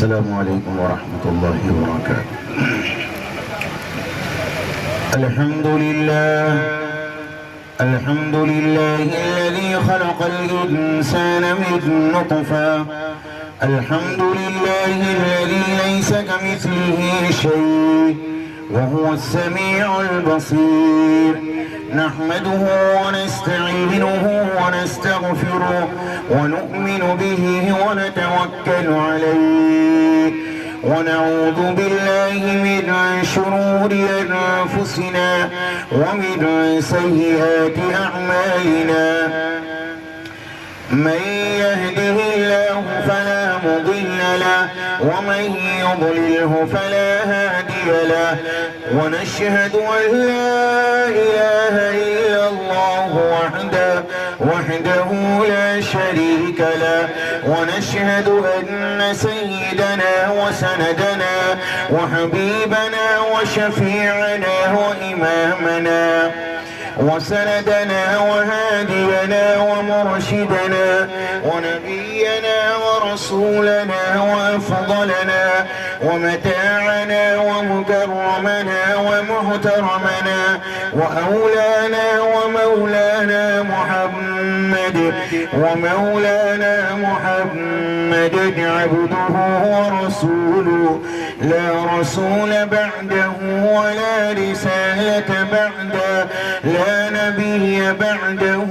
السلام عليكم ورحمة الله وبركاته. الحمد لله الذي خلق الإنسان من نطفة. الحمد لله الذي ليس كمثله شيء وهو السميع البصير. نحمده ونستعينه ونستغفره ونؤمن به ونتوكل عليه ونعوذ بالله من شرور أنفسنا ومن سيئات أعمالنا. من يهده الله فلا مضل له ومن يضلله فلا هادي له. ونشهد أن لا إله إلا الله وحده لا شريك له. ونشهد أن سيدنا وسندنا وحبيبنا وشفيعنا وإمامنا وسندنا وهادينا ومرشدنا ونبينا ورسولنا وأفضلنا ومتاعنا ومكرمنا ومحترمنا وأولانا ومولانا محمد عبده ورسوله لا رسول بعده ولا رسالة بعده لا نبي بعده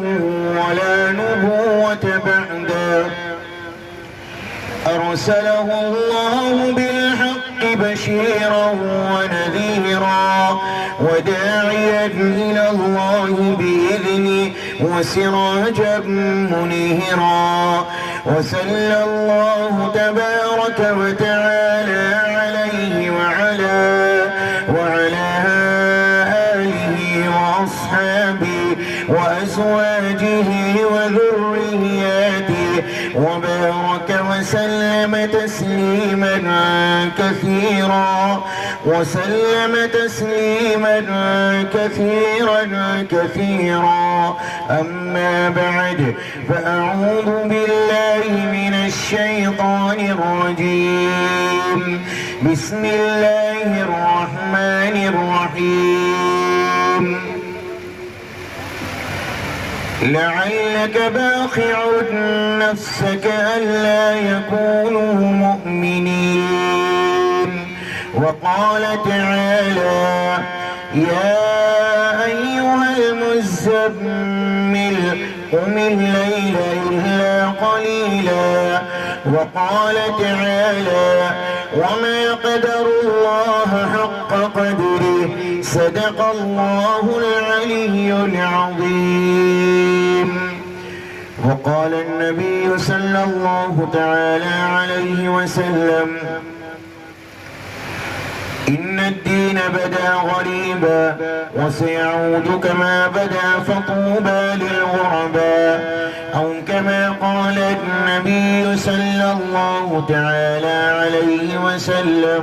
ولا نبوة بعده. أرسله الله بالحق بشيرا ونذيرا وداعيا إلى الله بإذنه وسراجا منيرا. وصلى الله تبارك وتعالى عليه وعلى آله وأصحابه وأزواجه وذرياته وبارك وسلم تسليما كثيرا. أما بعد، فأعوذ بالله من الشيطان الرجيم. بسم الله الرحمن الرحيم. لعلك باخع نفسك ألا يكونوا مؤمنين. وقال تعالى: يا أيها المزمل قم الليل إلا قليلا. وقال تعالى: وما قدر الله حق قدره صدق الله العلي العظيم. وقال النبي صلى الله تعالى عليه وسلم: إن الدين بدا غريبا وسيعود كما بدا فطوبى للغرباء، أو كما قال النبي صلى الله تعالى عليه وسلم.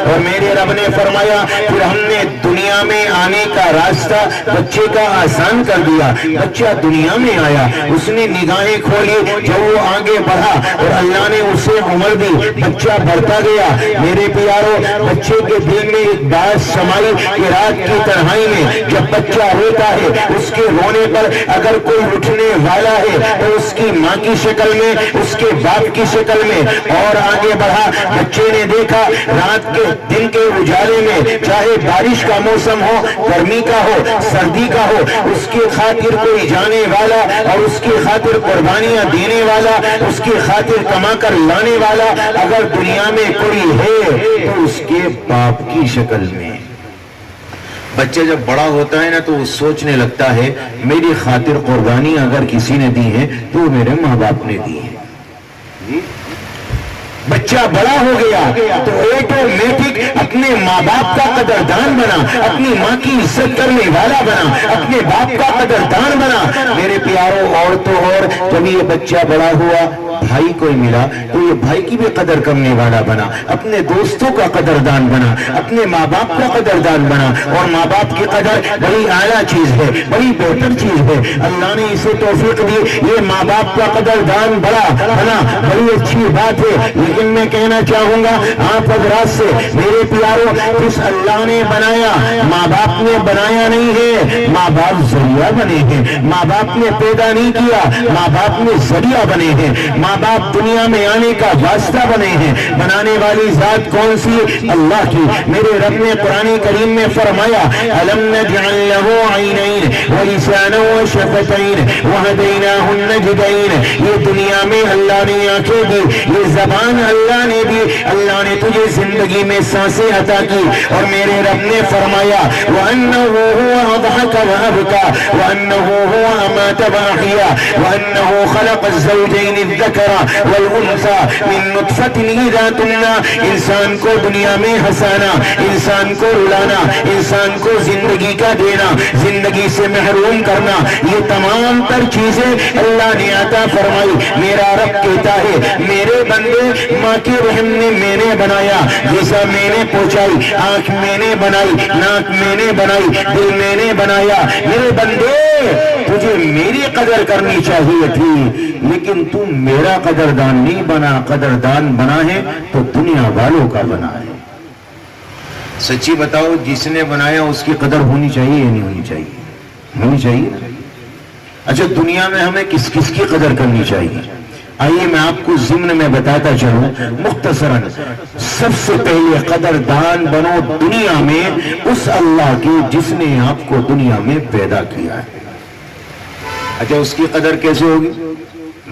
اور میرے رب نے فرمایا پھر ہم نے دنیا میں آنے کا راستہ بچے کا آسان کر دیا۔ بچہ دنیا میں آیا، اس نے نگاہیں کھولی، جب وہ آگے بڑھا اور اللہ نے اسے عمر دی، بچہ بڑھتا گیا۔ میرے پیارو، بچے کے دل میں ایک بات سمائی کہ رات کی تنہائی میں جب بچہ روتا ہے، اس کے رونے پر اگر کوئی اٹھنے والا ہے تو اس کی ماں کی شکل میں، اس کے باپ کی شکل میں۔ اور آگے بڑھا، بچے نے دیکھا رات کے دن کے اجالے میں، چاہے بارش کا موسم ہو، گرمی کا ہو، سردی کا ہو، اس کی خاطر کوئی جانے والا اور اس کی خاطر قربانیاں دینے والا، اس کی خاطر کما کر لانے والا اگر دنیا میں کوئی ہے تو اس کے باپ کی شکل میں۔ بچہ جب بڑا ہوتا ہے نا تو وہ سوچنے لگتا ہے میری خاطر قربانی اگر کسی نے دی ہے تو وہ میرے ماں باپ نے دی ہے۔ بچہ بڑا ہو گیا تو آٹومیٹک اپنے ماں باپ کا قدردان بنا، اپنی ماں کی عزت کرنے والا بنا، اپنے باپ کا قدردان بنا۔ میرے پیاروں، اور تو اور جب یہ بچہ بڑا ہوا، بھائی کوئی ملا تو یہ بھائی کی بھی قدر کرنے والا بنا، اپنے دوستوں کا قدردان بنا، اپنے ماں باپ کا قدردان بنا۔ اور ماں باپ کی قدر بڑی اعلیٰ چیز ہے، بڑی بہتر چیز ہے، اللہ نے اسے توفیق دی، یہ ماں باپ کا قدردان بنا، بڑی اچھی بات ہے۔ لیکن میں کہنا چاہوں گا آپ حضرات سے، میرے پیاروں، جس اللہ نے بنایا، ماں باپ نے بنایا نہیں ہے، ماں باپ ذریعہ بنے ہیں۔ ماں باپ نے پیدا نہیں کیا، ماں باپ نے ذریعہ بنے ہیں۔ ماں باپ دنیا میں آنے کا واسطہ بنے ہیں۔ بنانے والی ذات کون سی؟ اللہ کی۔ میرے رب نے قرآن کریم میں فرمایا أَلَمْ نَجْعَلْ لَهُ عَيْنَيْنِ وَلِسَانًا وَشَفَتَيْنِ وَهَدَيْنَاهُ النَّجْدَيْنِ۔ یہ دنیا میں اللہ نے آنکھیں دی، یہ زبان اللہ نے دی، اللہ نے تجھے زندگی میں سانسیں عطا کی۔ اور میرے رب نے فرمایا وَأَنَّهُ هُوَ أَضْحَكَ وَأَبْكَى وَأَنَّهُ هُوَ أَمَاتَ وَأَحْيَا وَأَنَّهُ خَلَقَ الزَّوْجَيْنِ الذَّكَرَ وَالْأُنثَى مِن نُطْفَةٍ إِذَا تُمْنَىٰ۔ انسان کو دنیا میں ہنسانا، انسان کو رلانا، انسان کو زندگی کا دینا، زندگی سے محروم کرنا، یہ تمام تر چیزیں اللہ نے عطا فرمائی۔ میرا رب کہتا ہے میرے بندے، ماں کے رحم نے میں نے بنایا، جیسا میں نے پہنچائی، آنکھ میں نے بنائی، ناک میں نے بنائی، دل میں نے بنایا۔ میرے بندے، تجھے میری قدر کرنی چاہیے تھی، لیکن تم میرا قدردان نہیں بنا، قدردان بنا ہے تو دنیا والوں کا بنا ہے۔ سچی بتاؤ، جس نے بنایا اس کی قدر ہونی چاہیے یا نہیں ہونی چاہیے؟ ہونی چاہیے۔ اچھا، دنیا میں ہمیں کس کس کی قدر کرنی چاہیے؟ آئیے میں آپ کو ضمن میں بتاتا چلوں مختصراً۔ سب سے پہلے قدردان بنو دنیا میں اس اللہ کی جس نے آپ کو دنیا میں پیدا کیا ہے۔ اچھا، اس کی قدر کیسے ہوگی؟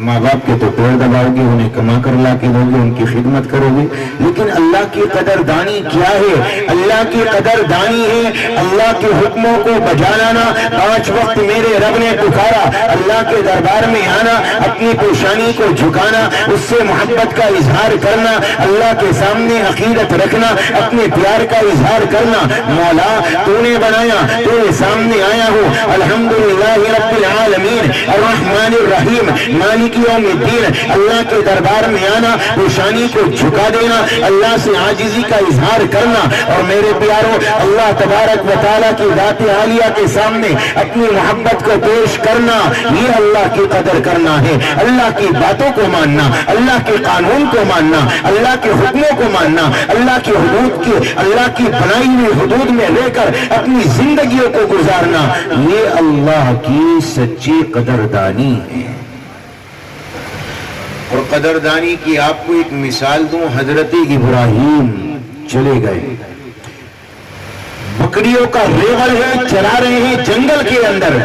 ماں باپ کے تو پیر دباؤ گے، انہیں کما کر لا کے دو گے، ان کی خدمت کرو گے، لیکن اللہ کی قدردانی کیا ہے؟ اللہ کی قدردانی ہے اللہ کے حکموں کو بجا لانا۔ 5 وقت میرے رب نے پکارا، اللہ کے دربار میں آنا، اپنی پیشانی کو جھکانا، اس سے محبت کا اظہار کرنا، اللہ کے سامنے عقیدت رکھنا، اپنے پیار کا اظہار کرنا۔ مولا، تو نے بنایا، تیرے سامنے آیا ہوں، الحمدللہ رب العالمین الرحمن الرحیم مالک یوم الدین۔ اللہ کے دربار میں آنا، پیشانی کو جھکا دینا، اللہ سے عاجزی کا اظہار کرنا، اور میرے پیاروں، اللہ تبارک و تعالیٰ کی ذات عالیہ کے سامنے اپنی محبت کو پیش کرنا، یہ اللہ کی قدر کرنا ہے۔ اللہ کی باتوں کو ماننا، اللہ کے قانون کو ماننا، اللہ کے حکموں کو ماننا، اللہ کی حدود کی، اللہ کی بنائی ہوئی حدود میں رہ کر اپنی زندگیوں کو گزارنا، یہ اللہ کی سچی قدردانی ہے۔ اور قدردانی کی آپ کو ایک مثال دوں، حضرت ابراہیم چلے گئے، بکریوں کا ریوڑ ہے، چلا رہے ہیں جنگل کے اندر،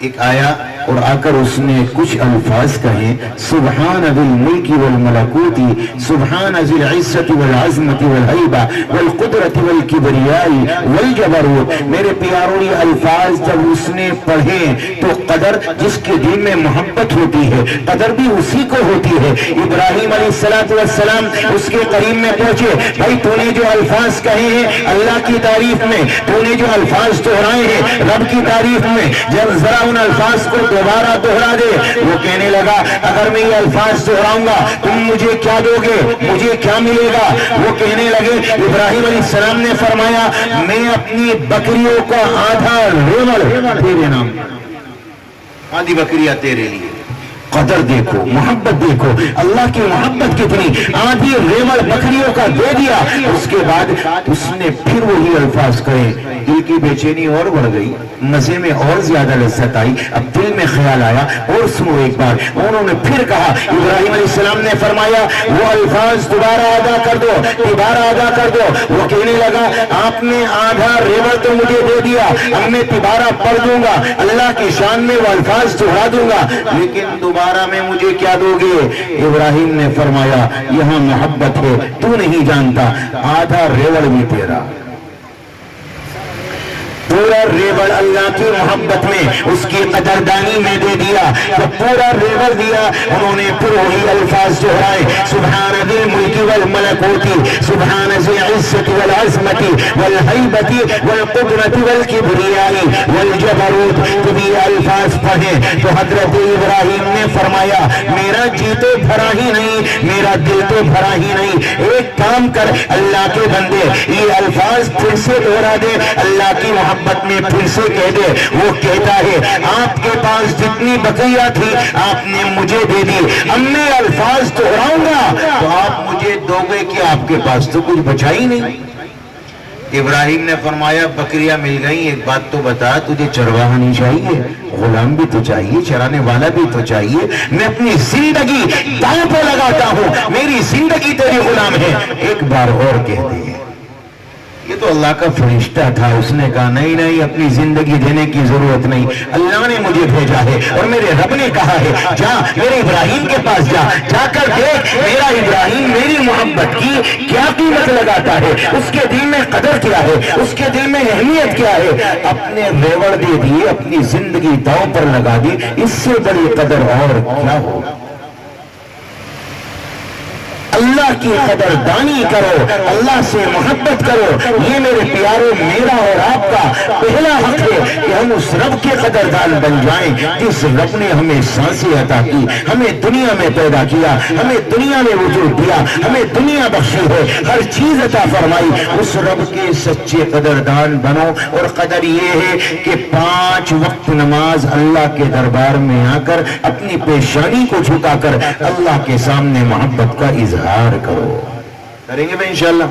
ایک آیا اور آ کر اس نے کچھ الفاظ کہے، سبحان ذی الملک والملکوت، سبحان ذی العزت والعظمت والہیبہ والقدرت والکبریاء والجبروت۔ میرے پیاروں، یہ الفاظ جب اس نے پڑھے تو قدر جس کے دل میں محبت ہوتی ہے، قدر بھی اسی کو ہوتی ہے۔ ابراہیم علیہ السلام اس کے قریب میں پہنچے، بھائی تو نے جو الفاظ کہے ہیں اللہ کی تعریف میں، تو نے جو الفاظ دہرائے ہیں رب کی تعریف میں، جب ذرا ان الفاظ کو دوبارہ دوہرا دے۔ وہ کہنے لگا اگر میں یہ الفاظ دوہراؤں گا تم مجھے کیا دو گے، مجھے کیا ملے گا؟ وہ کہنے لگے، ابراہیم علیہ السلام نے فرمایا میں اپنی بکریوں کا آدھا ریوڑ تیرے نام، آدھی بکریاں تیرے لیے۔ قدر دیکھو، محبت دیکھو، اللہ کی محبت کتنی، آدھی ریوڑ بکریوں کا دے دیا۔ اس کے بعد اس نے پھر وہی الفاظ کہے، دل کی بے چینی اور بڑھ گئی، مزے میں اور زیادہ لذت آئی، اب دل میں خیال آیا اور سنو ایک بار۔ انہوں نے پھر کہا، ابراہیم علیہ السلام نے فرمایا وہ الفاظ دوبارہ ادا کر دو، دوبارہ ادا کر دو۔ وہ کہنے لگا آپ نے آدھا ریوڑ تو مجھے دے دیا، اب میں دوبارہ پڑھ دوں گا، اللہ کی شان میں وہ الفاظ دہرا دوں گا، لیکن دوبارہ میں مجھے کیا دو گے؟ ابراہیم نے فرمایا یہاں محبت ہے، تو نہیں جانتا، آدھا ریوڑ بھی تیرا، پورا ریوڑ اللہ کی محبت میں اس کی قدردانی میں دے دیا، تو پورا ریوڑ دیا۔ انہوں نے پھر وہی الفاظ دہرائے، سبحان ذی الملک والملکوت، سبحان ذی العزت والعظمت والہیبت والقدرت والکبریاء والجبروت۔ جب یہ الفاظ پڑھے تو حضرت ابراہیم نے فرمایا میرا جی تو بھرا ہی نہیں، میرا دل تو بھرا ہی نہیں، ایک کام کر اللہ کے بندے یہ الفاظ پھر سے دہرا دے، اللہ کی محبت میں پھر سے کہہ دے۔ وہ کہتا ہے آپ کے پاس جتنی بقیہ تھی آپ نے مجھے دے دی، اب میں الفاظ دہراؤں گا تو آپ مجھے دو گے کہ آپ کے پاس تو کچھ بچا ہی نہیں۔ ابراہیم نے فرمایا بکریاں مل گئیں، ایک بات تو بتا، تجھے چرواہا نہیں چاہیے، غلام بھی تو چاہیے، چرانے والا بھی تو چاہیے، میں اپنی زندگی داؤں پہ لگاتا ہوں، میری زندگی تیری غلام ہے، ایک بار اور کہہ دے۔ یہ تو اللہ کا فرشتہ تھا، اس نے کہا نہیں نہیں اپنی زندگی دینے کی ضرورت نہیں، اللہ نے مجھے بھیجا ہے اور میرے رب نے کہا ہے جا میرے ابراہیم کے پاس جا، جا کر دیکھ میرا ابراہیم میری محبت کی کیا قیمت لگاتا ہے، اس کے دل میں قدر کیا ہے، اس کے دل میں اہمیت کیا ہے۔ اپنے ریوڑ دے دیے، اپنی زندگی داؤں پر لگا دی، اس سے بڑی قدر اور کیا ہو۔ اللہ کی قدردانی کرو، اللہ سے محبت کرو، یہ میرے پیاروں میرا اور آپ کا پہلا حق ہے کہ ہم اس رب کے قدردان بن جائیں جس رب نے ہمیں سانسیں عطا کی، ہمیں دنیا میں پیدا کیا، ہمیں دنیا میں وجود دیا، ہمیں دنیا بخشی ہے، ہر چیز عطا فرمائی، اس رب کے سچے قدردان بنو۔ اور قدر یہ ہے کہ 5 وقت نماز اللہ کے دربار میں آ کر اپنی پیشانی کو جھکا کر اللہ کے سامنے محبت کا اظہار کرو، کریں گے بھائی انشاءاللہ۔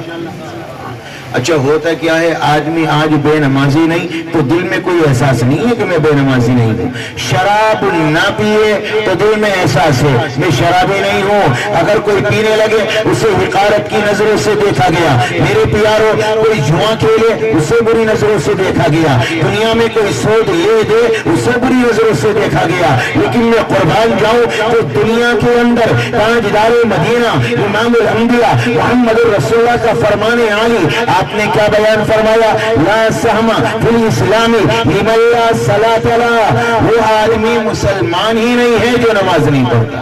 اچھا ہوتا کیا ہے آدمی آج بے نمازی نہیں تو دل میں کوئی احساس نہیں ہے کہ میں بے نمازی نہیں ہوں، شراب نہ پیے تو دل میں احساس ہے میں شرابی نہیں ہوں، اگر کوئی پینے لگے اسے حقارت کی نظروں سے دیکھا گیا، میرے پیاروں کوئی جوا کھیلے اسے بری نظروں سے دیکھا گیا، دنیا میں کوئی سود لے دے اسے بری نظروں سے دیکھا گیا، لیکن میں قربان جاؤں تو دنیا کے اندر تاجدار مدینہ امام الانبیاء محمد رسول اللہ کا فرمان عالی آپ نے کیا بیان فرمایا، لا سہم فی الاسلام لمن لا صلاۃ له، وہ آدمی مسلمان ہی نہیں ہے جو نماز نہیں پڑھتا،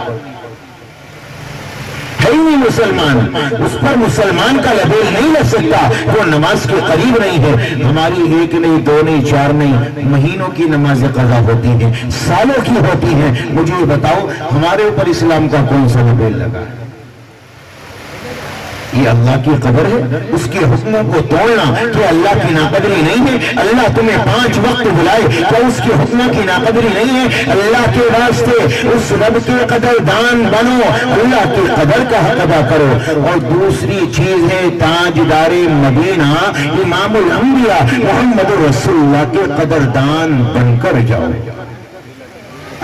ہے ہی نہیں مسلمان، اس پر مسلمان کا لبیل نہیں لگ سکتا، وہ نماز کے قریب نہیں ہے۔ ہماری 1 نہیں 2 نہیں 4 نہیں مہینوں کی نماز قضا ہوتی ہیں، سالوں کی ہوتی ہیں، مجھے بتاؤ ہمارے اوپر اسلام کا کون سا لبیل لگا ہے؟ یہ اللہ کی قدر ہے، اس کے حکموں کو توڑنا کہ اللہ کی ناقدری نہیں ہے، اللہ تمہیں 5 وقت بلائے تو اس کے حکموں کی ناقدری نہیں ہے، اللہ کے واسطے اس رب کے قدردان بنو، اللہ کی قدر کا حق ادا کرو۔ اور دوسری چیز ہے تاجدار مدینہ امام الانبیاء محمد رسول اللہ کے قدردان بن کر جاؤ۔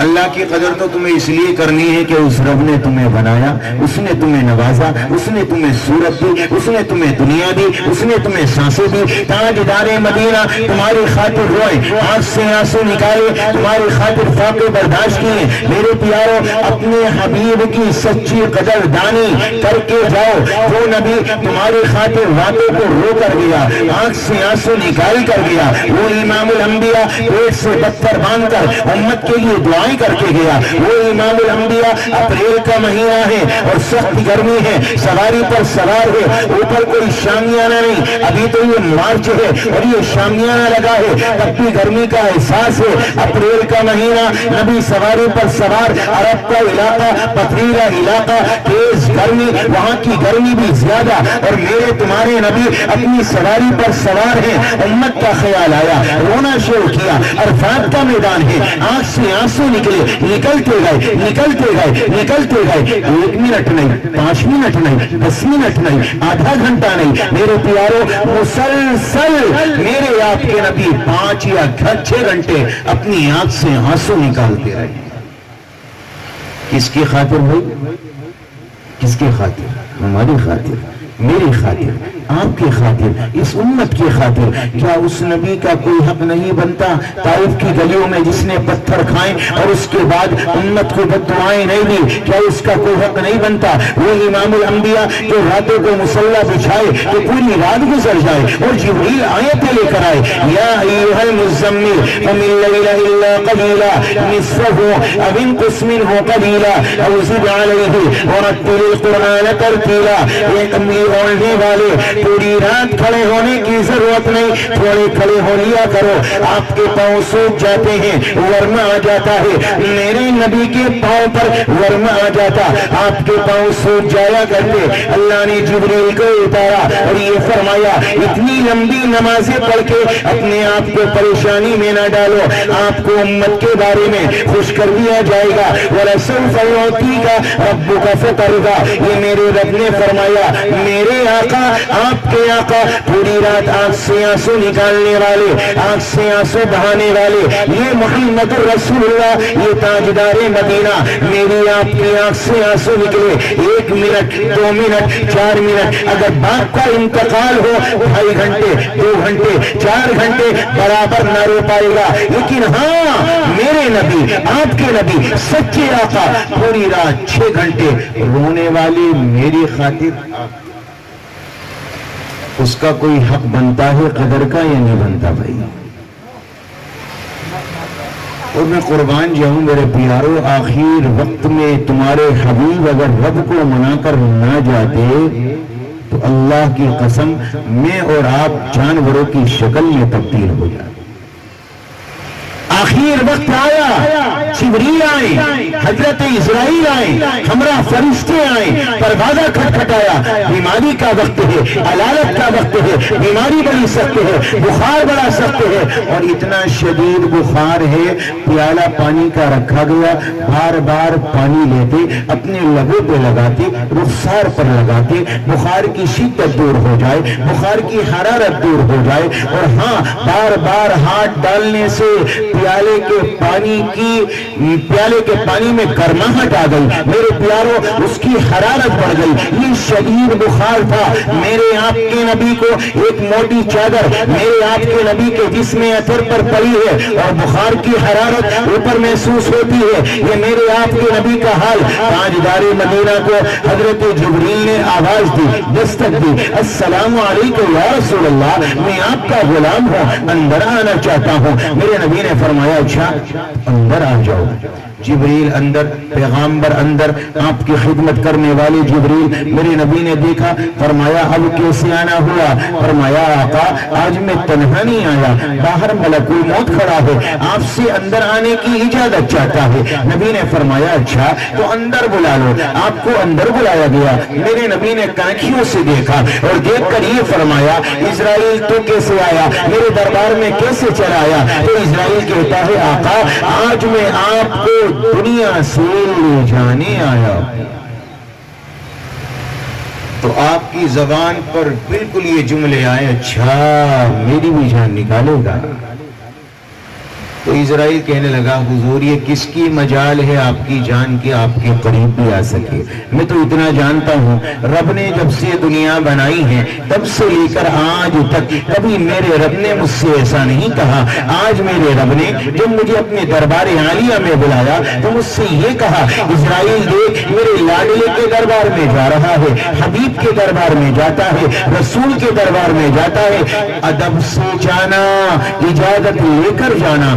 اللہ کی قدر تو تمہیں اس لیے کرنی ہے کہ اس رب نے تمہیں بنایا، اس نے تمہیں نوازا، اس نے تمہیں صورت دی، اس نے تمہیں دنیا دی، اس نے تمہیں سانسیں دی۔ تاجدار مدینہ تمہاری خاطر روئے، آنکھ سے آنسو نکالے، تمہاری خاطر فاقے برداشت کیے۔ میرے پیاروں اپنے حبیب کی سچی قدردانی کر کے جاؤ، وہ نبی تمہاری خاطر راتوں کو رو کر گیا، آنکھ سے آنسو نکال کر گیا، وہ امام الانبیاء پیٹ سے پتھر باندھ کر امت کے لیے دعا فرمائی کر کے گیا، وہ امام الانبیاء، اپریل کا مہینہ ہے اور سخت گرمی ہے، سواری پر سوار ہے، اوپر کوئی شامیانہ نہیں، ابھی تو یہ مارچ ہے اور یہ شامیانہ لگا ہے، تب بھی گرمی کا احساس ہے، اپریل کا مہینہ، نبی سواری پر سوار، عرب کا علاقہ، پتھریلا علاقہ، تیز گرمی، وہاں کی گرمی بھی زیادہ، اور میرے تمہارے نبی اپنی سواری پر سوار ہیں، امت کا خیال آیا، رونا شروع کیا، عرفات کا میدان ہے، آنکھ سے آنسو نکلے، نکلتے گئے نکلتے گئے نکلتے گئے، 1 منٹ نہیں، 5 منٹ نہیں، 10 منٹ نہیں، آدھا گھنٹہ نہیں، میرے پیاروں مسلسل میرے آپ کے نبی 5 یا 6 گھنٹے اپنی آنکھ سے آنسو نکالتے رہے۔ کس کی خاطر ہوئی؟ کس کی خاطر؟ ہماری خاطر، میری خاطر، آپ کی خاطر، اس امت کی خاطر۔ کیا اس نبی کا کوئی حق نہیں بنتا طائف کی گلیوں میں جس نے پتھر کھائیں اور اس کے بعد امت کو بد دعائیں نہیں دی، کیا اس کا کوئی حق نہیں بنتا؟ وہ امام الانبیاء جو راتوں کو مصلی بچھائے تو پوری رات گزر جائے اور جبریل آیتیں لے کر آئے، یا ایھا المزمل قم اللیل الا قلیلا نصفہ او انقص منہ قلیلا او زد علیہ ورتل القرآن ترتیلا۔ ایک کمبل اوڑھنے والے پوری رات کھڑے ہونے کی ضرورت نہیں، تھوڑے کھڑے ہو لیا کرو، آپ کے پاؤں سوکھ جاتے ہیں، ورم آ جاتا ہے، میرے نبی کے پاؤں پر ورم آ جاتا، آپ کے پاؤں سوکھ جایا کرتے۔ اللہ نے جبریل کو اتارا اور یہ فرمایا اتنی لمبی نمازیں پڑھ کے اپنے آپ کو پریشانی میں نہ ڈالو، آپ کو امت کے بارے میں خوش کر دیا جائے گا، وَلَسَوْفَ يُعْطِيكَ رَبُّكَ فَتَرْضَىٰ۔ یہ میرے رب نے فرمایا، میرے آقا، آپ کے آقا پوری رات آنکھ سے آنسو نکالنے والے، آنکھ سے آنسو بہانے والے، یہ محمد الرسول اللہ، یہ تاجدار مدینہ، میری آپ کی آنکھ سے آنسو نکلے 1 منٹ 2 منٹ 4 منٹ، اگر باپ کا انتقال ہو 2.5 گھنٹے 2 گھنٹے 4 گھنٹے برابر نہ رو پائے گا، لیکن ہاں میرے نبی، آپ کے نبی، سچے آقا پوری رات 6 گھنٹے رونے والی میری خاطر، اس کا کوئی حق بنتا ہے قدر کا یا نہیں بنتا بھائی؟ اور میں قربان جاؤں میرے پیاروں، آخر وقت میں تمہارے حبیب اگر رب کو منا کر نہ جاتے تو اللہ کی قسم میں اور آپ جانوروں کی شکل میں تبدیل ہو جاتے۔ آخر وقت آیا، جبریل آئے، حضرت اسرائیل آئے، ہمراہ فرشتے آئے، پروازہ کھٹکھٹایا، بیماری کا وقت ہے، علالت کا وقت ہے، بیماری بڑی سخت ہے، بخار بڑا سخت ہے، اور اتنا شدید بخار ہے، پیالہ پانی کا رکھا گیا، بار بار پانی لیتے، اپنے لبوں پہ لگاتے، رخسار پر لگاتے، بخار کی شدت دور ہو جائے، بخار کی حرارت دور ہو جائے، اور ہاں بار بار ہاتھ ڈالنے سے پیالے کے پانی میں گرماہٹ آ گئی، میرے پیاروں اس کی حرارت بڑھ گئی، یہ شدید بخار تھا۔ میرے آپ کے نبی کو ایک موٹی چادر میرے آپ کے نبی کے جسم اثر پر پڑی ہے اور بخار کی حرارت اوپر محسوس ہوتی ہے، یہ میرے آپ کے نبی کا حال۔ تاجدار مدینہ کو حضرت جبریل نے آواز دی، دستک دی، السلام علیکم یا رسول اللہ، میں آپ کا غلام ہوں، اندر آنا چاہتا ہوں۔ میرے نبی نے فرمایا اچھا اندر آ جاؤ۔ جبریل اندر، پیغامبر اندر، آپ کی خدمت کرنے والے جبریل، میرے نبی نے دیکھا، فرمایا اب کیسے آنا ہوا؟ فرمایا آقا آج میں تنہا نہیں آیا، باہر ملک الموت کھڑا ہے، آپ سے اندر آنے کی اجازت چاہتا ہے۔ نبی نے فرمایا اچھا تو اندر بلا لو۔ آپ کو اندر بلایا گیا، میرے نبی نے کانکھیوں سے دیکھا اور دیکھ کر یہ فرمایا اسرائیل تو کیسے آیا، میرے دربار میں کیسے چلا آیا؟ تو اسرائیل کہتا ہے آقا آج میں آپ کو دنیا سے لے جانے آیا۔ تو آپ کی زبان پر بالکل یہ جملے آئے، اچھا میری بھی جان نکالے گا؟ تو اسرائیل کہنے لگا حضور یہ کس کی مجال ہے آپ کی جان کے آپ کے قریب بھی آ سکے؟ میں تو اتنا جانتا ہوں رب نے جب سے دنیا بنائی ہے تب سے لے کر آج تک کبھی میرے رب نے مجھ سے ایسا نہیں کہا۔ آج میرے رب نے جب مجھے اپنے دربار عالیہ میں بلایا تو مجھ سے یہ کہا اسرائیل دیکھ میرے لاڈلے کے دربار میں جا رہا ہے، حبیب کے دربار میں جاتا ہے، رسول کے دربار میں جاتا ہے، ادب سے جانا، اجازت لے کر جانا،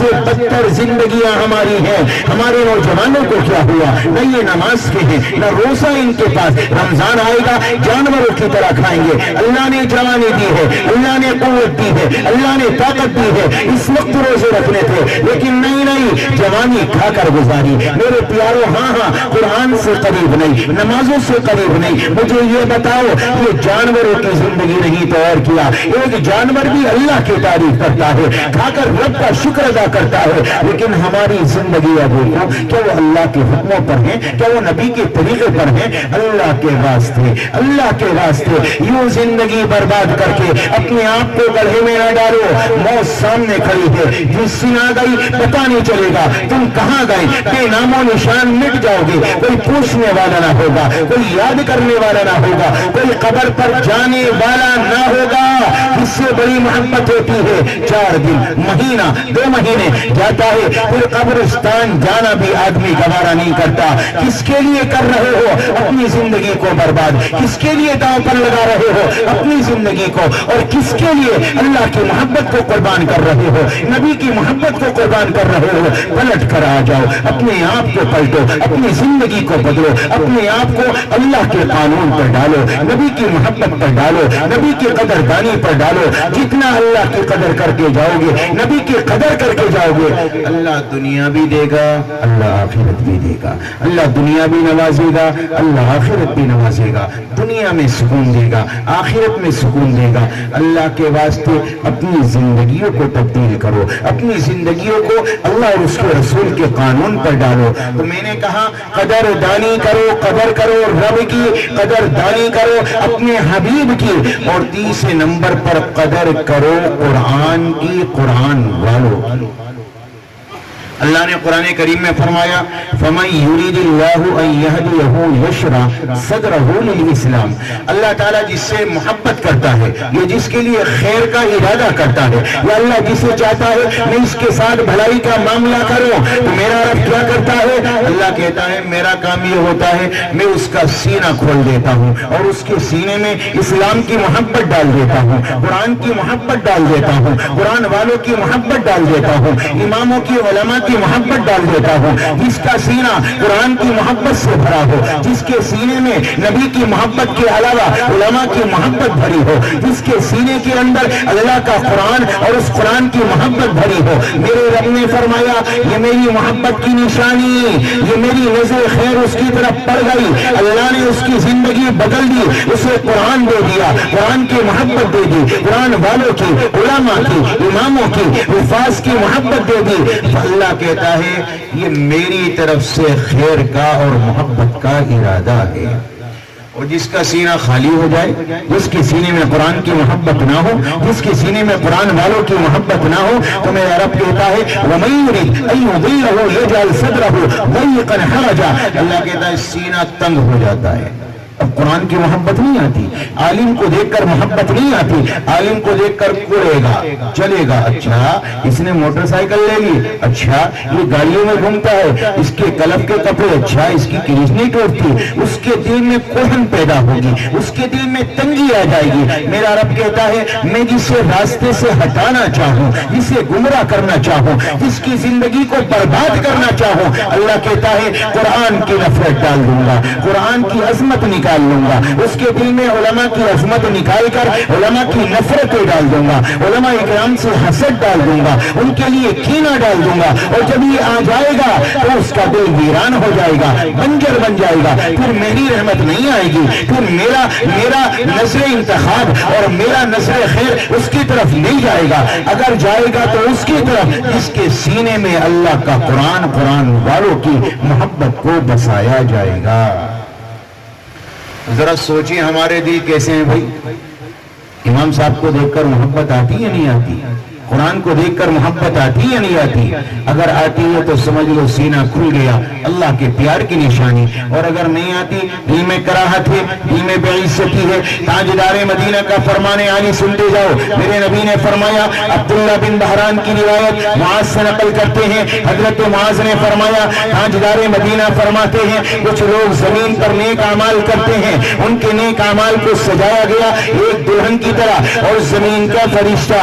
سے بدتر زندگیاں ہماری ہیں. ہمارے نوجوانوں کو کیا ہوا؟ نہ یہ نماز کے ہیں نہ روزہ ان کے پاس. رمضان آئے گا جانوروں کی طرح کھائیں گے. اللہ نے جوانی دی ہے, اللہ نے قوت دی ہے, اللہ نے طاقت دی ہے. اس وقت روزے رکھنے تھے لیکن نہیں, جوانی کھا کر گزاری. میرے پیاروں, ہاں قرآن سے قریب نہیں, نمازوں سے قریب نہیں. مجھے یہ بتاؤ, یہ جانوروں کی زندگی نہیں تو اور کیا؟ ایک جانور بھی اللہ کی تعریف کرتا ہے, کھا کر رب کا شکر ادا کرتا ہے. لیکن ہماری زندگی دیکھو, کیا وہ اللہ کے حکموں پر ہیں؟ کیا وہ نبی کے طریقے پر ہیں؟ اللہ کے واسطے, اللہ کے واسطے یوں زندگی برباد کر کے اپنے آپ کو گڑھے میں نہ ڈالو. موت سامنے کھڑی ہے, جس دن آ گئی پتا نہیں چلے گا تم کہاں گئے. بے نام و نشان مٹ جاؤ گے. کوئی پوچھنے والا نہ ہوگا, کوئی یاد کرنے والا نہ ہوگا, کوئی قبر پر جانے والا نہ ہوگا. اس سے بڑی محبت ہوتی ہے 4 دن, مہینہ, 2 مہینے جاتا ہے, پھر قبرستان جانا بھی آدمی گوارا نہیں کرتا. کس کے لیے کر رہے ہو اپنی زندگی کو برباد؟ کس کے لیے داؤں پر لگا رہے ہو اپنی زندگی کو؟ اور کس کے لیے اللہ کی محبت کو قربان کر رہے ہو, نبی کی محبت کو قربان کر رہے ہو؟ پلٹ کر آ جاؤ, اپنے آپ کو پلٹو, اپنی زندگی کو بدلو, اپنے آپ کو اللہ کے قانون پر ڈالو, نبی کی محبت پر ڈالو, نبی کی قدردانی پر ڈالو. جتنا اللہ کی قدر کر کے جاؤ گے, نبی کی قدر کر کے جاؤ گے, اللہ دنیا بھی دے گا, اللہ آخرت بھی دے گا. اللہ دنیا بھی نوازے گا, اللہ آخرت بھی نوازے گا. دنیا میں سکون دے گا, آخرت میں سکون دے گا. اللہ کے واسطے اپنی زندگیوں کو تبدیل کرو, اپنی زندگیوں کو اللہ اور اس کے رسول کے قانون پر ڈالو. تو میں نے کہا قدر دانی کرو, قدر کرو رب کی, قدر دانی کرو اپنے حبیب کی, اور 30 نمبر پر قدر کرو قرآن کی, قرآن والو. اللہ نے قرآن کریم میں فرمایا فَمَن يُرِيدِ اللَّهُ أَن يَهْدِيَهُ يَشْرَحْ صَدْرَهُ لِلْإِسْلَامِ. اللہ تعالیٰ جس سے محبت کرتا ہے, یہ جس کے لیے خیر کا ارادہ کرتا ہے, یا اللہ جسے چاہتا ہے میں اس کے ساتھ بھلائی کا معاملہ کروں, تو میرا رب کیا کرتا ہے؟ اللہ کہتا ہے میرا کام یہ ہوتا ہے میں اس کا سینہ کھول دیتا ہوں اور اس کے سینے میں اسلام کی محبت ڈال دیتا ہوں, قرآن کی محبت ڈال دیتا ہوں, قرآن والوں کی محبت ڈال دیتا ہوں, اماموں کی, علماء کی محبت ڈال دیتا ہوں. جس کا سینہ قرآن کی محبت سے بھرا ہو, جس کے سینے میں نبی کی محبت کے علاوہ علماء کی محبت بھری ہو, جس کے سینے کے اندر اللہ کا قرآن اور اس قرآن کی محبت بھری ہو, میرے رب نے فرمایا یہ میری محبت کی نشانی, یہ میری نظر خیر اس کی طرف پڑ گئی, اللہ نے اس کی زندگی بدل دی, اسے قرآن دے دیا, قرآن کی محبت دے دی, قرآن والوں کی, علماء کی, اماموں کی, حفاظ کی محبت دے دی. اللہ کہتا ہے یہ میری طرف سے خیر کا اور محبت کا ارادہ ہے. اور جس کا سینہ خالی ہو جائے, جس کے سینے میں قرآن کی محبت نہ ہو, جس کے سینے میں قرآن والوں کی محبت نہ ہو, تو میرا رب کہتا ہے وَمَن يُرِدْ أَن يُضِلَّهُ يَجْعَلْ صَدْرَهُ ضَيِّقًا حَرَجًا. اللہ کہتا ہے سینہ تنگ ہو جاتا ہے. اب قرآن کی محبت نہیں آتی, عالم کو دیکھ کر محبت نہیں آتی, عالم کو دیکھ کر کوڑے گا, چلے گا, اچھا اس نے موٹر سائیکل لے لی, اچھا یہ گاڑیوں میں گھومتا ہے, اس کے کلب کے کپڑے, اچھا اس کی کلیج نہیں ٹوٹتی, اس کے دل میں کوہن پیدا ہوگی, اس کے دل میں تنگی آ جائے گی. میرا رب کہتا ہے میں جسے راستے سے ہٹانا چاہوں, جسے گمراہ کرنا چاہوں, جس کی زندگی کو برباد کرنا چاہوں, اللہ کہتا ہے قرآن کی نفرت ڈال دوں گا, قرآن کی عظمت نکال لوں گا, اس کے دل میں علماء کی عظمت نکال کر علماء کی نفرتیں ڈال دوں گا, علماء اکرام سے حسد ڈال دوں گا, ان کے لیے کینہ ڈال دوں گا, اور جب یہ آ جائے گا تو اس کا دل ویران ہو جائے گا, بنجر بن جائے گا, پھر میری رحمت نہیں آئے گی, پھر میرا نظر انتخاب اور میرا نظر خیر اس کی طرف نہیں جائے گا. اگر جائے گا تو اس کی طرف جس کے سینے میں اللہ کا قرآن, قرآن والوں کی محبت کو بسایا جائے گا. ذرا سوچیں ہمارے دل کیسے ہیں بھائی. امام صاحب کو دیکھ کر محبت آتی یا نہیں آتی؟ قرآن کو دیکھ کر محبت آتی یا نہیں آتی؟ اگر آتی ہے تو سمجھ لو سینہ کھل گیا, اللہ کے پیار کی نشانی. اور اگر نہیں آتی, دل میں کراہت ہے, دل میں بے عزتی ہے. تاجدار مدینہ کا فرمان عالی سنتے جاؤ. میرے نبی نے فرمایا, عبداللہ بن بحران کی روایت معاذ سے نقل کرتے ہیں, حضرت معاذ نے فرمایا تاجدار مدینہ فرماتے ہیں کچھ لوگ زمین پر نیک اعمال کرتے ہیں, ان کے نیک اعمال کو سجایا گیا ایک دلہن کی طرح, اور زمین کا فرشتہ,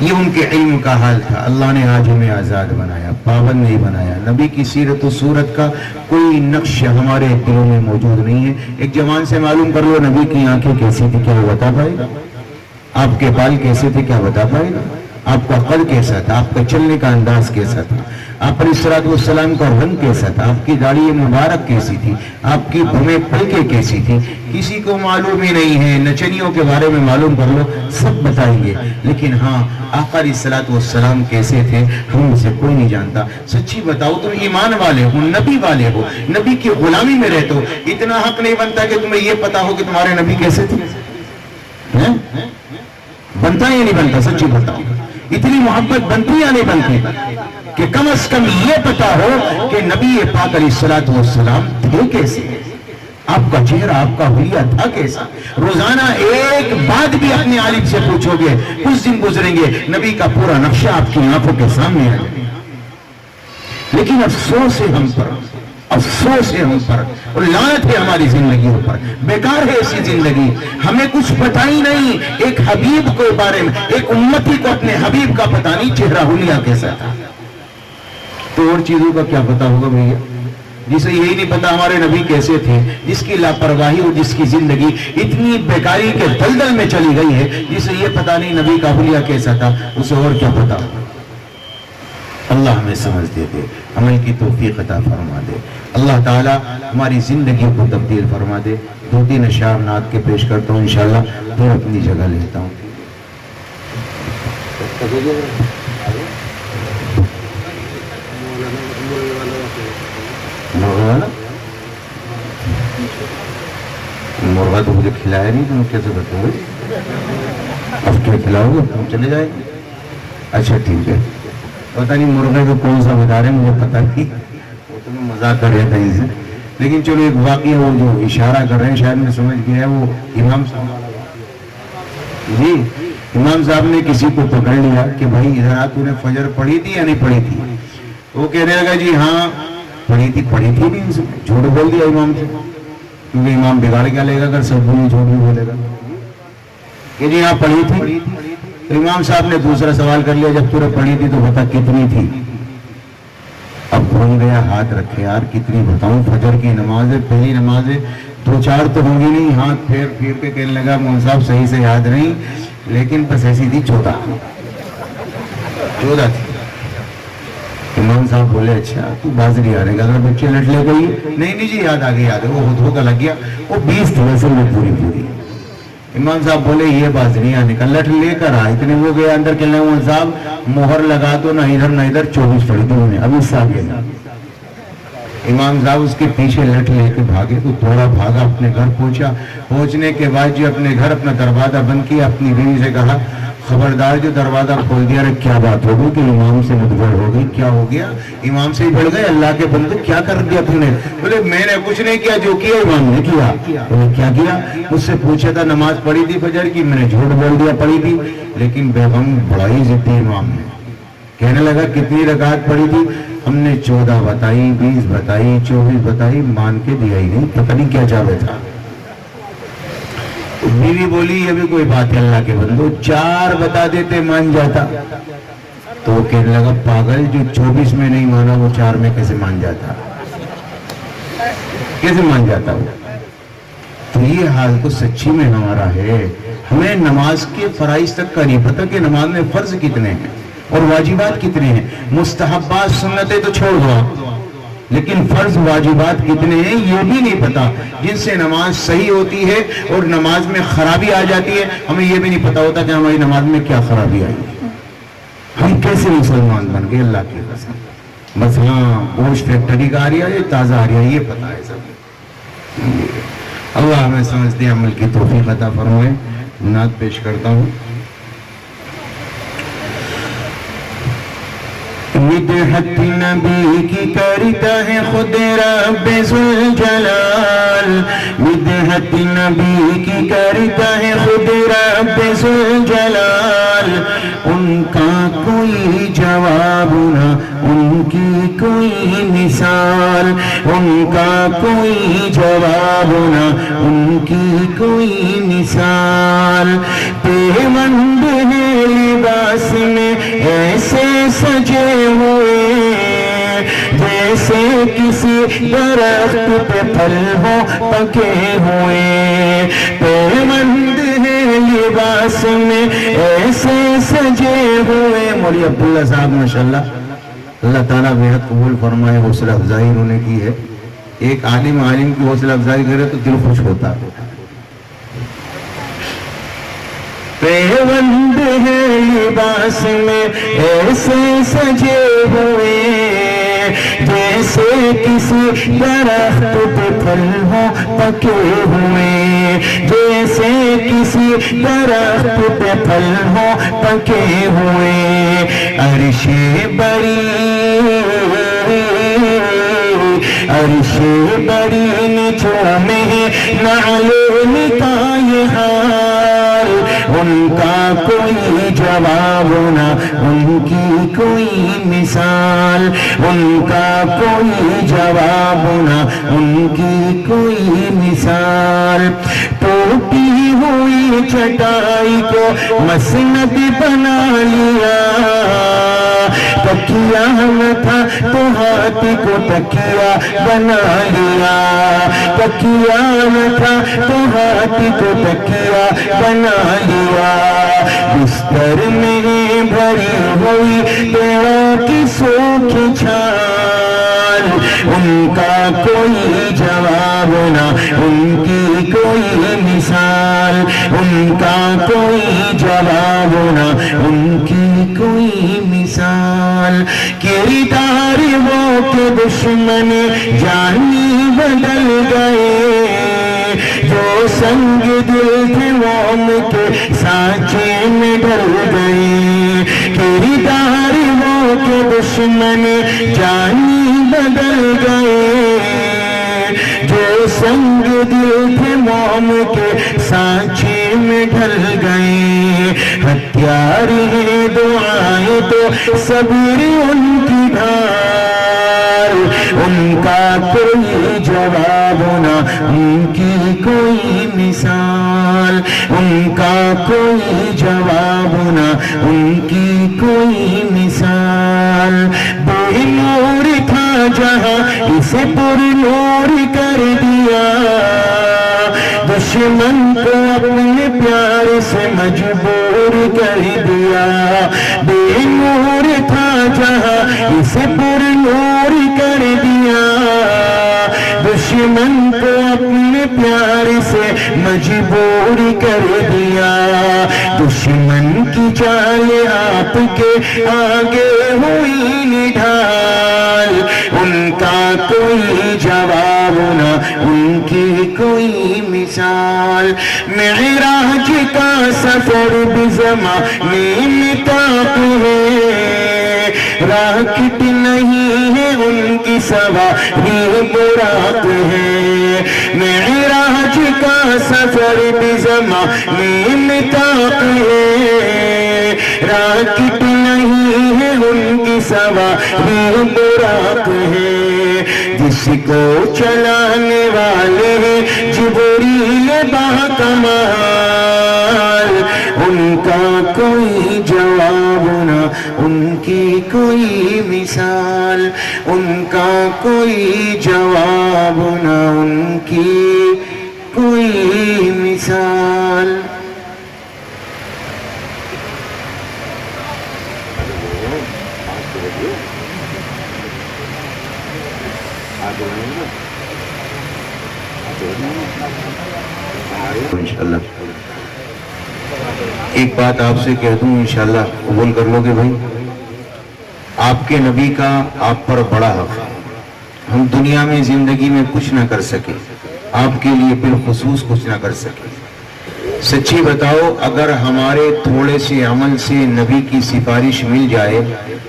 یہ ان کے علم کا حال تھا. اللہ نے آج ہمیں آزاد بنایا, پابند نہیں بنایا. نبی کی سیرت و صورت کا کوئی نقش ہمارے دلوں میں موجود نہیں ہے. ایک جوان سے معلوم کر لو نبی کی آنکھیں کیسی تھی, کیا وہ بتا پائے گا؟ آپ کے بال کیسے تھے, کیا بتا پائے گا؟ آپ کا قد کیسا تھا, آپ کا چلنے کا انداز کیسا تھا, آپ علیہ الصلوۃ والسلام کا رنگ کیسا تھا, آپ کی داڑھی مبارک کیسی تھی, آپ کی بھویں پلکیں کیسی تھی, کسی کو معلوم ہی نہیں ہے. نچنیوں کے بارے میں معلوم کر لو, سب بتائیں گے. لیکن ہاں آقا علیہ الصلوۃ والسلام کیسے تھے ہم میں سے کوئی نہیں جانتا. سچی بتاؤ, تم ایمان والے ہو, نبی والے ہو, نبی کی غلامی میں رہتے ہو, اتنا حق نہیں بنتا کہ تمہیں یہ پتا ہو کہ تمہارے نبی کیسے تھے؟ بنتا یا نہیں بنتا؟ سچی بتاؤ, اتنی محبت بنتی یا نہیں بنتی کہ کم از کم یہ پتا ہو کہ نبی پاک علیہ الصلوۃ والسلام تھے کیسے, آپ کا چہرہ, آپ کا حلیہ تھا کیسا. روزانہ ایک بات بھی اپنے عالم سے پوچھو گے, کچھ دن گزریں گے نبی کا پورا نقشہ آپ کی آنکھوں کے سامنے آ جائے. لیکن افسوس ہے ہم پر, افسوس ہے ہم پر, اور لعنت ہے ہماری زندگیوں پر. بیکار ہے ایسی زندگی, ہمیں کچھ پتہ ہی نہیں. ایک حبیب کے بارے میں, ایک امتی کو اپنے حبیب کا پتہ نہیں چہرہ حلیہ کیسا تھا, تو اور چیزوں کا کیا پتہ ہوگا بھیا؟ جسے یہی نہیں پتا ہمارے نبی کیسے تھے, جس کی لاپرواہی اور جس کی زندگی اتنی بیکاری کے دلدل میں چلی گئی ہے, جسے یہ پتا نہیں نبی کا حلیہ کیسا تھا, اسے اور کیا پتا. اللہ ہمیں سمجھ دے دے, عمل کی توفیق عطا فرما دے. اللہ تعالی ہماری زندگی کو تبدیل فرما دے. 2-3 اشعار نعت کے پیش کرتا ہوں انشاءاللہ, پھر اپنی جگہ لیتا ہوں. مرغا تو مجھے کھلایا نہیں, تم کیسے بتاؤ گے؟ اب کیا کھلاؤ گے, تم چلے جائیں گے. اچھا ٹھیک ہے, پتہ نہیں مرغے کو کون سا بتا رہے ہیں, مجھے پتہ نہیں, وہ تمہیں مذاق کر رہا تھا اسے. لیکن چلو ایک واقعہ وہ جو اشارہ کر رہے ہیں شاید میں سمجھ گیا, وہ امام صاحب جی, امام صاحب نے کسی کو پکڑ لیا کہ بھائی ادھر آ, تو نے فجر پڑھی تھی یا نہیں پڑھی تھی؟ وہ کہنے لگا جی ہاں پڑھی تھی نہیں. جھوٹ بول دیا امام سے, کیونکہ امام بگاڑ کیا لے گا اگر سب بولی جھوٹ بھی بولے گا کہ جی ہاں پڑھی تھی. تو امام صاحب نے دوسرا سوال کر لیا, جب تو نے پڑھی تھی تو بتا کتنی تھی؟ اب بھول گیا, ہاتھ رکھے, یار کتنی بتاؤں, فجر کی نماز ہے, پہلی نماز ہے, 2-4 تو ہوں گی نہیں. ہاتھ پھیر کے کہنے لگا مول صاحب صحیح سے یاد نہیں, لیکن بس ایسی تھی 14 تھی. امام صاحب بولے اچھا تو باز نہیں آ رہے گا, اگر بچے لٹ لے گئی نہیں جی یاد آ گئی, یاد ہے, وہ ہو کا لگ گیا, وہ 20 تھی ویسے وہ پوری. امام صاحب بولے یہ باز نہیں آنے کا, لٹ لے کر آ, اتنے وہ گئے اندر, کہنے لگا امام صاحب مہر لگا دو, نہ ادھر 24 پڑی تھی انہیں, ابھی اس سے آگے. امام صاحب اس کے پیچھے لٹ لے کے بھاگے, تو تھوڑا بھاگا, اپنے گھر پہنچا. پہنچنے کے بعد جو اپنے گھر اپنا دروازہ بند کیا, اپنی بیوی سے کہا خبردار جو دروازہ کھول دیا, رہے کیا بات ہو گئی کہ امام سے مدبر ہو گئی, کیا ہو گیا؟ امام سے ہی بڑھ گئے, اللہ کے بندے کیا کر دیا تم نے؟ بولے میں نے کچھ نہیں کیا, جو کیا امام نے کیا. کیا کیا؟ مجھ سے پوچھا تھا نماز پڑھی تھی فجر کی, میں نے جھوٹ بول دیا پڑھی تھی. لیکن بیگم بڑا ہی ضدی امام نے, کہنے لگا کتنی رکعت پڑھی تھی؟ ہم نے 14 بتائی, 20 بتائی, 24 بتائی, مان کے دیا ہی نہیں, پتہ نہیں کیا چاہے تھا. بیوی بولی یہ بھی کوئی بات ہے اللہ کے بندو, 4 بتا دیتے مان جاتا. تو وہ کہنے لگا پاگل, جو 24 میں نہیں مانا وہ 4 میں کیسے مان جاتا, کیسے مان جاتا وہ؟ تو یہ حال تو سچی میں ہمارا ہے. ہمیں نماز کے فرائض تک کا نہیں پتا کہ نماز میں فرض کتنے ہیں اور واجبات کتنے ہیں. مستحبات سنتیں تو چھوڑ دو, لیکن فرض واجبات کتنے ہیں یہ بھی نہیں پتا, جن سے نماز صحیح ہوتی ہے اور نماز میں خرابی آ جاتی ہے. ہمیں یہ بھی نہیں پتا ہوتا کہ ہماری نماز میں کیا خرابی آئی. ہم کیسے مسلمان بن گئے اللہ کی قسم. بس ہاں گوشت فیکٹری کا آ رہا ہے, تازہ آ رہا ہے, یہ پتا ہے سب. اللہ ہمیں سمجھ دے, عمل کی توفیق عطا فرمائے. نعت پیش کرتا ہوں. مدحت نبی کی کرتا ہے خود رب ذوالجلال, مدحت نبی کی کرتا ہے خود رب ذوالجلال. ان کا کوئی جواب نہ, ان کی کوئی مثال, ان کا کوئی جواب نہ, ان کی کوئی مثال. پیوند ہے لباس میں کسی درخت پہ پھل ہو پکے ہوئے، پیوند ہے لباس میں ایسے سجے ہوئے۔ مولوی عبداللہ صاحب ماشاءاللہ، اللہ تعالیٰ بہت قبول فرمائے، حوصلہ افزائی انہوں نے کی ہے۔ ایک عالم کی حوصلہ افزائی کرے تو دل خوش ہوتا ہے۔ پیوند ہے لباس میں ایسے سجے ہوئے، جیسے کسی درخت پہ پھل ہو پکے ہوئے، جیسے کسی درخت پہ پھل ہو پکے ہوئے۔ عرش بری چومے نعلین کا یہ حال، ان کا کوئی جواب نہ ان کی کوئی مثال، ان کا کوئی جواب نہ ان کی کوئی مثال۔ ٹوٹی ہوئی چٹائی کو مسند بنا لیا، تکیہ نہ تھا تو ہاتھی کو تکیہ بنا لیا، تکیہ نہ تھا تو ہاتھی کو تکیہ بنا لیا۔ بستر میں بھری ہوئی پیڑوں کی سوکھی چھال، ان کا کوئی جواب نہ ان کی کوئی مثال، ان کا کوئی جواب نہ ان کی کوئی مثال۔ کردار وہ کے دشمن جانی بدل گئے، جو سنگ دل تھے وہ ان کے سانچے میں ڈل گئے۔ کردار وہ کے دشمن جانی بدل گئے، جو سنگ دل تھے موم کے سانچے میں ڈھل گئے۔ ہتھیار ہے دعائیں تو صبر ان کی ڈھال، ان کا کوئی جواب نہ ان کی کوئی مثال، ان کا کوئی جواب نہ ان کی کوئی مثال۔ بے نور تھا جہاں اسے پر نور کر دیا، دشمن کو اپنے پیار سے مجبور کر دیا۔ بے نور تھا جہاں اسے پر نور کر دیا، دشمن کو اپنے پیار سے مجبور کر دیا۔ دشمن کی چال آپ کے آگے ہوئی نڈھال، ان کا کوئی جواب نہ ان کی کوئی مثال۔ معراج کا سفر بھی زمانے میں طاق ہے، راکٹ نہیں ہے ان کی سواری براق ہے۔ معراج کا سفر بھی زمانے میں طاق ہے، راکٹ نہیں ہے ان کی سواری براق ہے۔ جس کو چلانے والے ہیں جبریل باکمال، ان کا کوئی جواب نہ ان کی کوئی مثال، ان کا کوئی جواب نہ ان کی کوئی مثال۔ انشاءاللہ ایک بات آپ سے کہہ دوں، انشاءاللہ قبول کر لو گے بھائی، آپ کے نبی کا آپ پر بڑا حق ہے۔ ہم دنیا میں زندگی میں کچھ نہ کر سکے، آپ کے لیے بالخصوص کچھ نہ کر سکے۔ سچی بتاؤ، اگر ہمارے تھوڑے سے عمل سے نبی کی سفارش مل جائے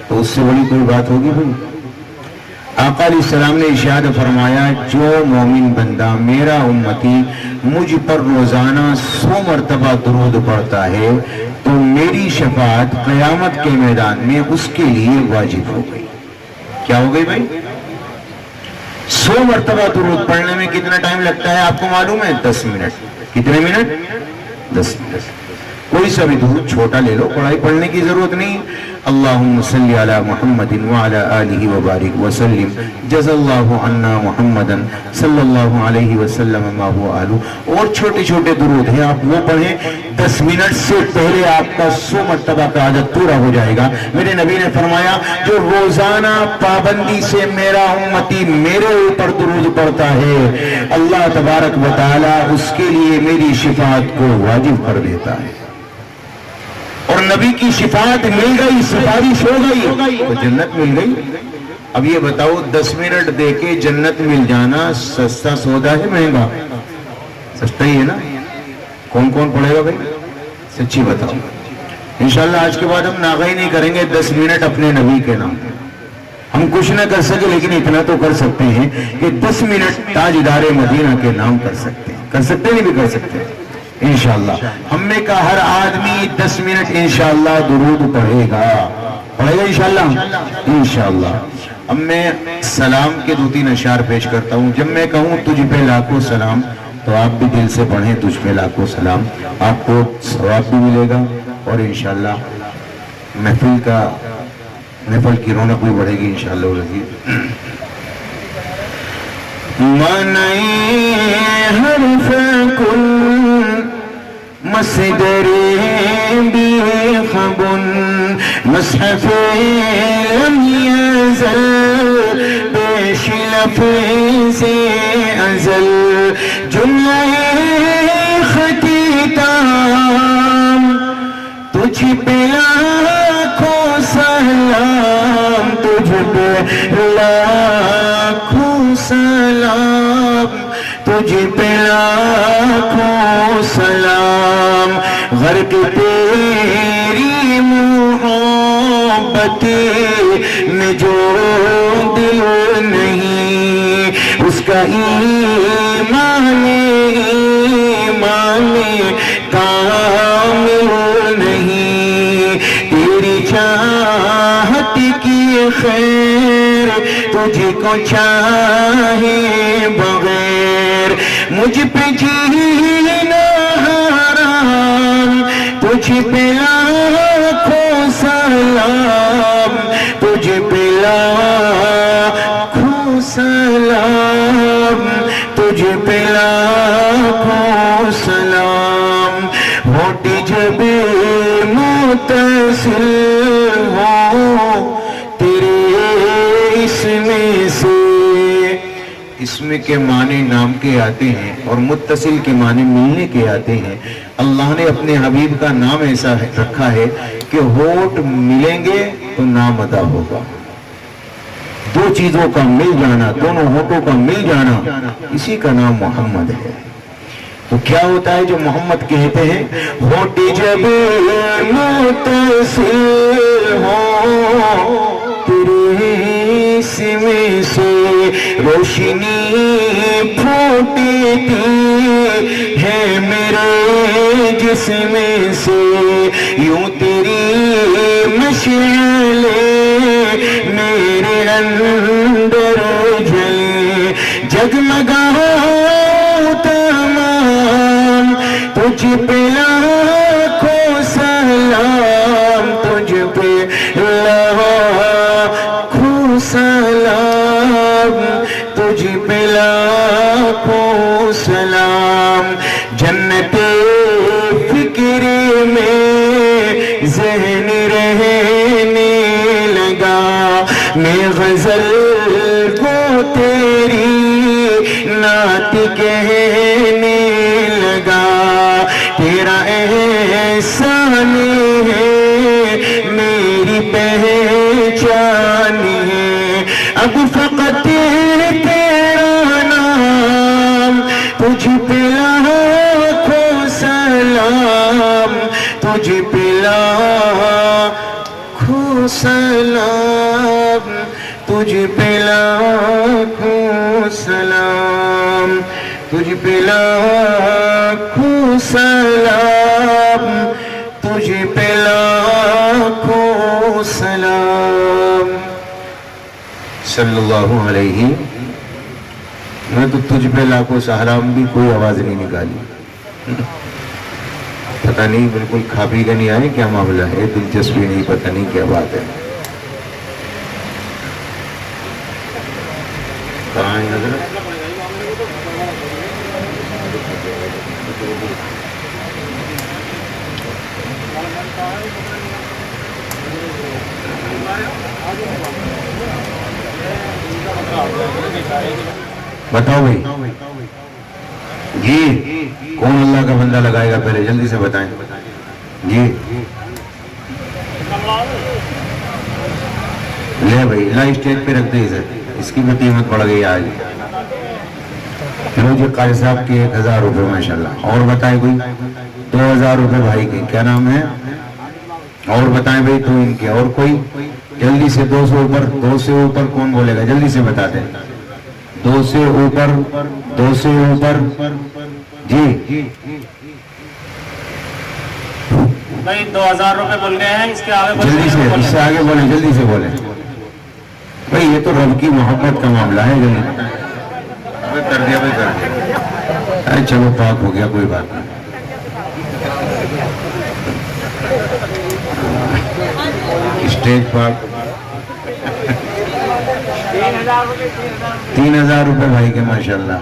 تو اس سے بڑی کوئی بات ہوگی بھائی؟ آقا علیہ السلام نے ارشاد فرمایا، جو مومن بندہ میرا امتی مجھ پر روزانہ 100 مرتبہ درود پڑھتا ہے تو میری شفاعت قیامت کے میدان میں اس کے لیے واجب ہو گئی۔ کیا ہو گئی بھائی؟ 100 مرتبہ درود پڑھنے میں کتنا ٹائم لگتا ہے آپ کو معلوم ہے؟ 10 منٹ۔ کتنے منٹ؟ 10 منٹ۔ کوئی سا بھی درود چھوٹا لے لو، پڑھائی پڑھنے کی ضرورت نہیں. اللہم صلی علی محمد وعلی آلہ وبارک وسلم جزا اللہ عنا محمدا صلی اللہ علیہ وسلم ما هو آلہ. اور چھوٹے چھوٹے درود ہیں، آپ وہ پڑھیں. 10 منٹ سے پہلے آپ کا 100 مرتبہ کا عدد پورا ہو جائے گا. میرے نبی نے فرمایا جو روزانہ پابندی سے میرا امتی میرے اوپر درود پڑھتا ہے، اللہ تبارک و تعالی اس کے لیے میری شفاعت کو واجب کر دیتا ہے. اور نبی کی شفاعت مل گئی، سفارش ہو گئی تو جنت مل گئی. اب یہ بتاؤ 10 منٹ دے کے جنت مل جانا سستا سودا ہے مہنگا؟ سستا ہی ہے نا. کون کون پڑھے گا بھائی؟ سچی بتاؤ. انشاءاللہ آج کے بعد ہم ناغائی نہیں کریں گے 10 منٹ اپنے نبی کے نام. ہم کچھ نہ کر سکے لیکن اتنا تو کر سکتے ہیں کہ 10 منٹ تاجدار مدینہ کے نام کر سکتے ہیں. کر سکتے نہیں بھی کر سکتے ہیں انشاءاللہ. ہم میں کا ہر آدمی 10 منٹ انشاءاللہ درود پڑھے گا انشاءاللہ انشاءاللہ. اب میں سلام کے 2-3 اشعار پیش کرتا ہوں. جب میں کہوں تجھ پہ لاکھوں سلام تو آپ بھی دل سے پڑھیں تجھ پہ لاکھوں سلام. آپ کو ثواب بھی ملے گا اور انشاءاللہ محفل کی رونق بھی بڑھے گی انشاءاللہ. معنی حرف کن مصدر بی خبن مصحف لم یزل پیش لفظ ازل جملہ خطی تام تجھ پہ لاکھوں سلام تجھ پہ لاکھوں سلام تجھ پہ لاکھوں سلام. غرق تیری محبت میں جو دل نہیں اس کا ایمان کامل نہیں. تیری چاہت کی خیر تجھ کو چاہے بغیر مجھ پہ جینا حرام تجھ پہ لاکھوں سلام تجھ پہ لاکھوں سلام تجھ پہ لاکھوں سلام. ہوٹ جب متصل ہو تیرے اسم سے. اسم کے معنی نام کے آتے ہیں اور متصل کے معنی ملنے کے آتے ہیں. اللہ نے اپنے حبیب کا نام ایسا رکھا ہے کہ ہوٹ ملیں گے تو نام ادا ہوگا. 2 چیزوں کا مل جانا، دونوں ہوٹوں کا مل جانا، اسی کا نام محمد ہے. تو کیا ہوتا ہے جو محمد کہتے ہیں ہوٹ جب متصل ہو تیرے اسم سے روشنی پھوٹتی ہے میرے جسم سے یوں تیری مشعلیں میرے اندر جلیں جگمگاؤ تمام تجھ پہ لاکھوں سلام تجھ پہ لاکھوں سلام تجھ پہ لاکھوں سلام. جنت فکر میں ذہن رہنے لگا میں غزل کو تیری نعت کہنے لگا. تیرا احسان ہے میری پہچان ہے اب فقط تیرا نام تجھ پہ لاکھوں سلام تجھ پہ لاکھوں سلام تجھ پہ لاکھوں سلام تجھ پہ لاکھوں سلام تجھ پہ لاکھوں سلام. صلی اللہ علیہ. میں تو تجھ پہ لاکھوں سلام بھی کوئی آواز نہیں نکالی. پتہ نہیں بالکل کھا پی کے نہیں آئے، کیا معاملہ ہے؟ دلچسپی نہیں، پتہ نہیں کیا بات ہے. کہاں ہے حضرت؟ بتاؤ بھائی جی، کون اللہ کا بندہ لگائے گا پہلے جلدی سے بتائیں جی. لے بھائی لا اسٹیج پہ رکھ دے اسے، اس کی بھی قیمت بڑھ گئی آج. چلو جی قاری صاحب کی 1000 روپے ماشاءاللہ. اور بتائیں کوئی؟ 2000 روپے بھائی کے، کیا نام ہے؟ اور بتائیں بھائی تو ان کے. اور کوئی جلدی سے 200 اوپر. 2 سے اوپر کون بولے گا؟ جلدی سے بتا دیں. 2 سے اوپر، 2 سے اوپر جی. بھائی 2000 روپے بول گئے ہیں، اس کے آگے جلدی سے، اس سے آگے بولیں، جلدی سے بولیں بھائی. یہ تو رب کی محبت کا معاملہ ہے. جلدی کر دیا بھائی، کر دیا. چلو پاک ہو گیا، کوئی بات نہیں. اسٹیج پر 3000 روپے بھائی کے ماشاءاللہ.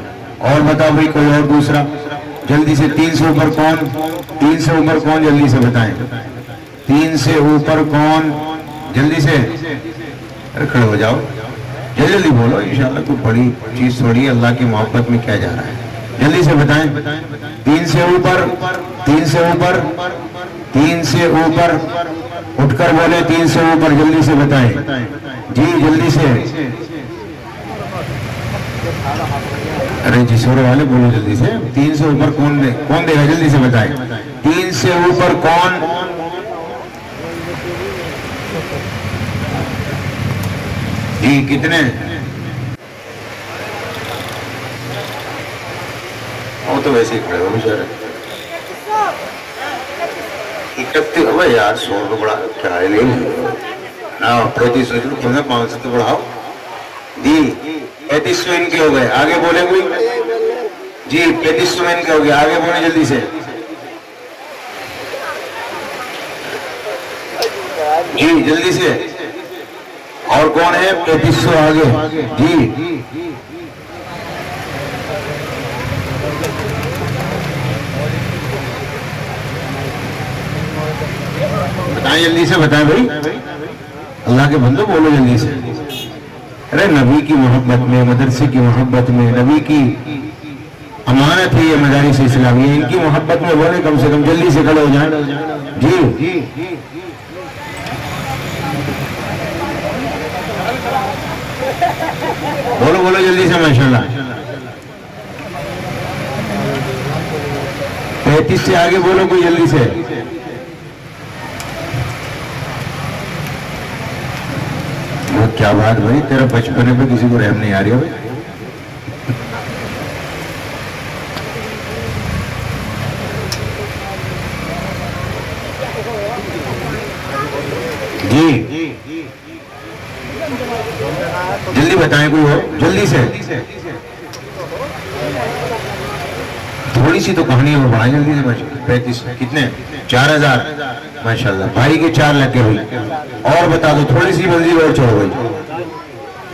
اور بتاؤ بھائی کوئی اور دوسرا جلدی سے. 3 سے اوپر کون؟ 3 سے اوپر کون؟ جلدی سے بتائیں. 3 سے اوپر کون؟ جلدی سے. کھڑے ہو جاؤ، جلدی جلدی بولو. انشاءاللہ کوئی بڑی چیز تھوڑی، اللہ کی محبت میں کیا جا رہا ہے. جلدی سے بتائیں. 3 سے اوپر، 3 سے اوپر، 3 سے اوپر. اٹھ کر بولے 3 سے اوپر. جلدی سے بتائیں جی، جلدی سے. ارے جی سورے والے بولو جلدی سے. 3 سے اوپر کون دے گا؟ جلدی سے بتائیں. 3 سے اوپر کون؟ جی کتنے؟ وہ تو ویسے ہی کھڑے ہو بیچارے. 31 یار 100 تو بڑا کیا ہے. نہیں 500 تو بڑھاؤ جی. 3500 ان کے ہو گئے. آگے بولے کوئی جی. 3500 ان کے ہو گئے. آگے بولے جلدی سے جی، جلدی سے. اور کون ہے؟ 3500 آگے جی. بتائیں جلدی سے، بتائیں بھائی. اللہ کے بندو بولو جلدی سے. ارے نبی کی محبت میں، مدرسے کی محبت میں، نبی کی امانت ہے یہ مدارس اسلامیہ، ان کی محبت میں بولے. کم سے کم جلدی سے کھڑے ہو جائیں جی. بولو بولو جلدی سے ماشاءاللہ. 35 سے آگے بولو کوئی جلدی سے. کیا بات بھائی، تیرا بچپنے پہ کسی کو رحم نہیں آ رہی ہو جی. جلدی بتائیں کوئی ہو جلدی سے. تھوڑی سی تو کہانی ہے وہ بڑھائیں جلدی سے. 35 کتنے؟ 4000 ماشاءاللہ. بھائی کے 4 لگے ہوئی. اور بتا دو تھوڑی سی منزل اور چھوڑ گئی.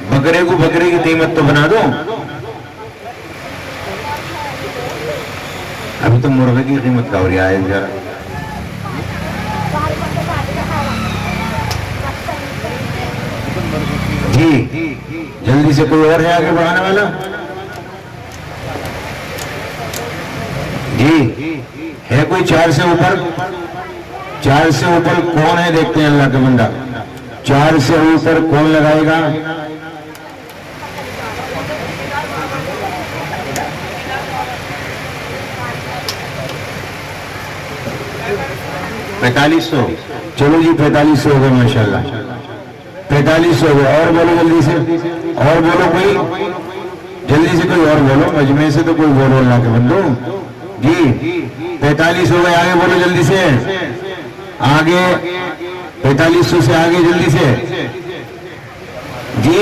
بکرے کو بکرے کی قیمت تو بنا دو. ابھی تو مرغے کی قیمت کا ہو رہی ہے ذرا. جی جلدی سے. کوئی اور ہے آگے بڑھانے والا جی؟ ہے کوئی 4 سے اوپر؟ 4 سے اوپر کون ہے؟ دیکھتے ہیں اللہ کا بندہ. 4 سے اوپر کون لگائے گا؟ $4500. چلو جی 4500 ہو گئے ماشاءاللہ. 4500 ہو گئے. اور بولو جلدی سے. اور بولو کوئی جلدی سے. کوئی اور بولو مجمع سے تو کوئی بولو اللہ کے بندو جی. 45 ہو گئے. آگے بولو جلدی سے. آگے 4500 سے آگے جلدی سے جی.